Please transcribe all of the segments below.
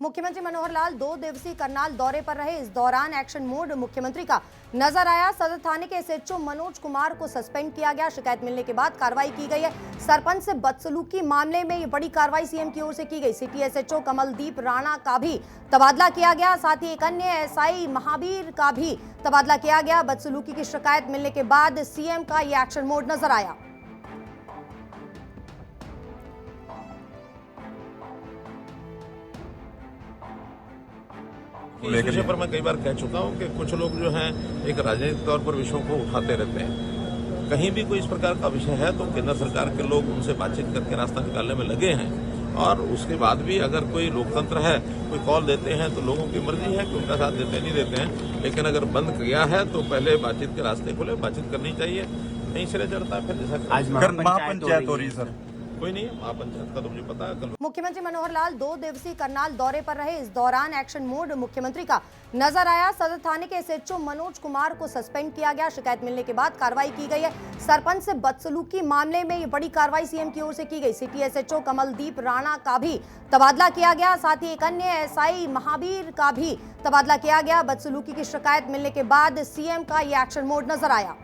मुख्यमंत्री मनोहर लाल 2 दिवसीय करनाल दौरे पर रहे। इस दौरान एक्शन मोड मुख्यमंत्री का नजर आया। सदर थाने के एसएचओ मनोज कुमार को सस्पेंड किया गया। शिकायत मिलने के बाद कार्रवाई की गई है। सरपंच से बदसलूकी मामले में ये बड़ी कार्रवाई सीएम की ओर से की गई। सिटी एसएचओ कमलदीप राणा का भी तबादला किया गया। साथ ही एक अन्य एसआई महावीर का भी तबादला किया गया। बदसलूकी की शिकायत मिलने के बाद सीएम का ये एक्शन मोड नजर आया। इस विषय पर मैं कई बार कह चुका हूं कि कुछ लोग जो हैं एक राजनीतिक तौर पर विषयों को उठाते रहते हैं। कहीं भी कोई इस प्रकार का विषय है तो केंद्र सरकार के लोग उनसे बातचीत करके रास्ता निकालने में लगे हैं। और उसके बाद भी अगर कोई लोकतंत्र है, कोई कॉल देते हैं तो लोगों की मर्जी है कि उनका साथ देते नहीं देते हैं। लेकिन अगर बंद किया है तो पहले बातचीत के रास्ते खुले, बातचीत करनी चाहिए। नहीं सिरे चढ़ता है फिर जैसा आज महापंचायत हो रही है सर। कोई नहीं है, महापंचायत का तो मुझे पता है। कल मुख्यमंत्री मनोहर लाल 2 दिवसीय करनाल दौरे पर रहे। इस दौरान एक्शन मोड मुख्यमंत्री का नजर आया। सदर थाने के एसएचओ मनोज कुमार को सस्पेंड किया गया। शिकायत मिलने के बाद कार्रवाई की गई है। सरपंच से बदसलूकी मामले में ये बड़ी कार्रवाई सीएम की ओर से की गई। सिटी एसएचओ कमलदीप राणा का भी तबादला किया गया। साथ ही एक अन्य एसआई महावीर का भी तबादला किया गया। बदसलूकी की शिकायत मिलने के बाद सीएम का ये एक्शन मोड नजर आया।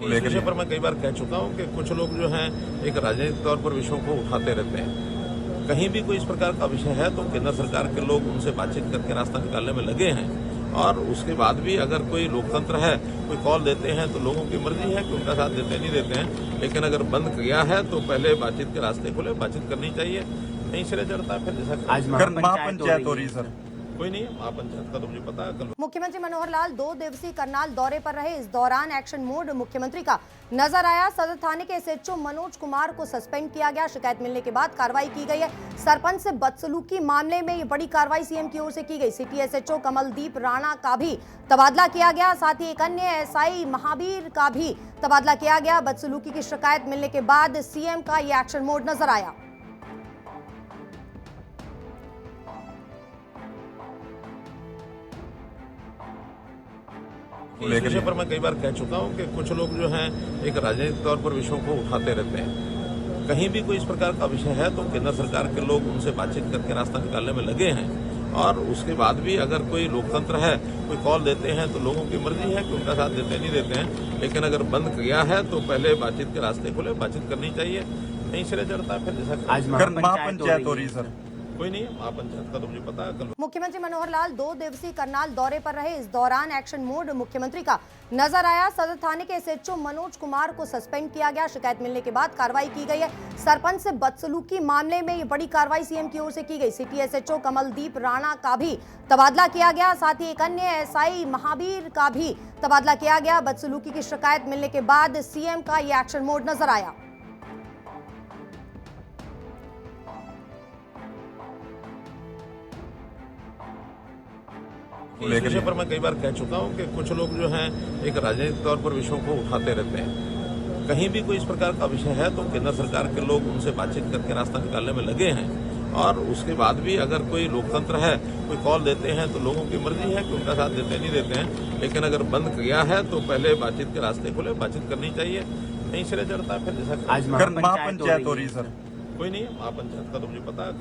इस विषय पर मैं कई बार कह चुका हूं कि कुछ लोग जो हैं एक राजनीतिक तौर पर विषयों को उठाते रहते हैं। कहीं भी कोई इस प्रकार का विषय है तो केंद्र सरकार के लोग उनसे बातचीत करके रास्ता निकालने में लगे हैं। और उसके बाद भी अगर कोई लोकतंत्र है, कोई कॉल देते हैं तो लोगों की मर्जी है कि उनका साथ देते नहीं देते हैं। लेकिन अगर बंद किया है तो पहले बातचीत के रास्ते खुले, बातचीत करनी चाहिए। नहीं सिरे चढ़ता है फिर जैसा आज महापंचायत हो रही है सर। कोई नहीं है, महापंचायत का तो मुझे पता है। कल मुख्यमंत्री मनोहर लाल 2 दिवसीय करनाल दौरे पर रहे। इस दौरान एक्शन मोड मुख्यमंत्री का नजर आया। सदर थाने के एसएचओ मनोज कुमार को सस्पेंड किया गया। शिकायत मिलने के बाद कार्रवाई की गई है। सरपंच से बदसलूकी मामले में ये बड़ी कार्रवाई सीएम की ओर से की गई। सिटी एसएचओ कमलदीप राणा का भी तबादला किया गया। साथ ही एक अन्य एसआई महावीर का भी तबादला किया गया। बदसलूकी की शिकायत मिलने के बाद सीएम का ये एक्शन मोड नजर आया। इस विषय पर मैं कई बार कह चुका हूं कि कुछ लोग जो हैं एक राजनीतिक तौर पर विषयों को उठाते रहते हैं। कहीं भी कोई इस प्रकार का विषय है तो केंद्र सरकार के लोग उनसे बातचीत करके रास्ता निकालने में लगे हैं। और उसके बाद भी अगर कोई लोकतंत्र है, कोई कॉल देते हैं तो लोगों की मर्जी है कि उनका साथ देते नहीं देते हैं। लेकिन अगर बंद किया है तो पहले बातचीत के रास्ते खुले, बातचीत करनी चाहिए। नहीं सिरे चढ़ता है फिर जैसा आज महापंचायत हो रही है सर। कोई नहीं है, महापंचायत का तो मुझे पता है। कल मुख्यमंत्री मनोहर लाल 2 दिवसीय करनाल दौरे पर रहे। इस दौरान एक्शन मोड मुख्यमंत्री का नजर आया। सदर थाने के एसएचओ मनोज कुमार को सस्पेंड किया गया। शिकायत मिलने के बाद कार्रवाई की गई है। सरपंच से बदसलूकी मामले में ये बड़ी कार्रवाई सीएम की ओर से की गई। सिटी एसएचओ कमलदीप राणा का भी तबादला किया गया। साथ ही एक अन्य एसआई महावीर का भी तबादला किया गया। बदसलूकी की शिकायत मिलने के बाद सीएम का ये एक्शन मोड नजर आया। इस विषय पर मैं कई बार कह चुका हूं कि कुछ लोग जो हैं एक राजनीतिक तौर पर विषयों को उठाते रहते हैं। कहीं भी कोई इस प्रकार का विषय है तो केंद्र सरकार के लोग उनसे बातचीत करके रास्ता निकालने में लगे हैं। और उसके बाद भी अगर कोई लोकतंत्र है, कोई कॉल देते हैं तो लोगों की मर्जी है कि उनका साथ देते नहीं देते हैं। लेकिन अगर बंद किया है तो पहले बातचीत के रास्ते खुले, बातचीत करनी चाहिए। नहीं सिरे चढ़ता है फिर जैसा आज महापंचायत हो रही है सर। कोई नहीं है, महापंचायत का तो मुझे पता है। कल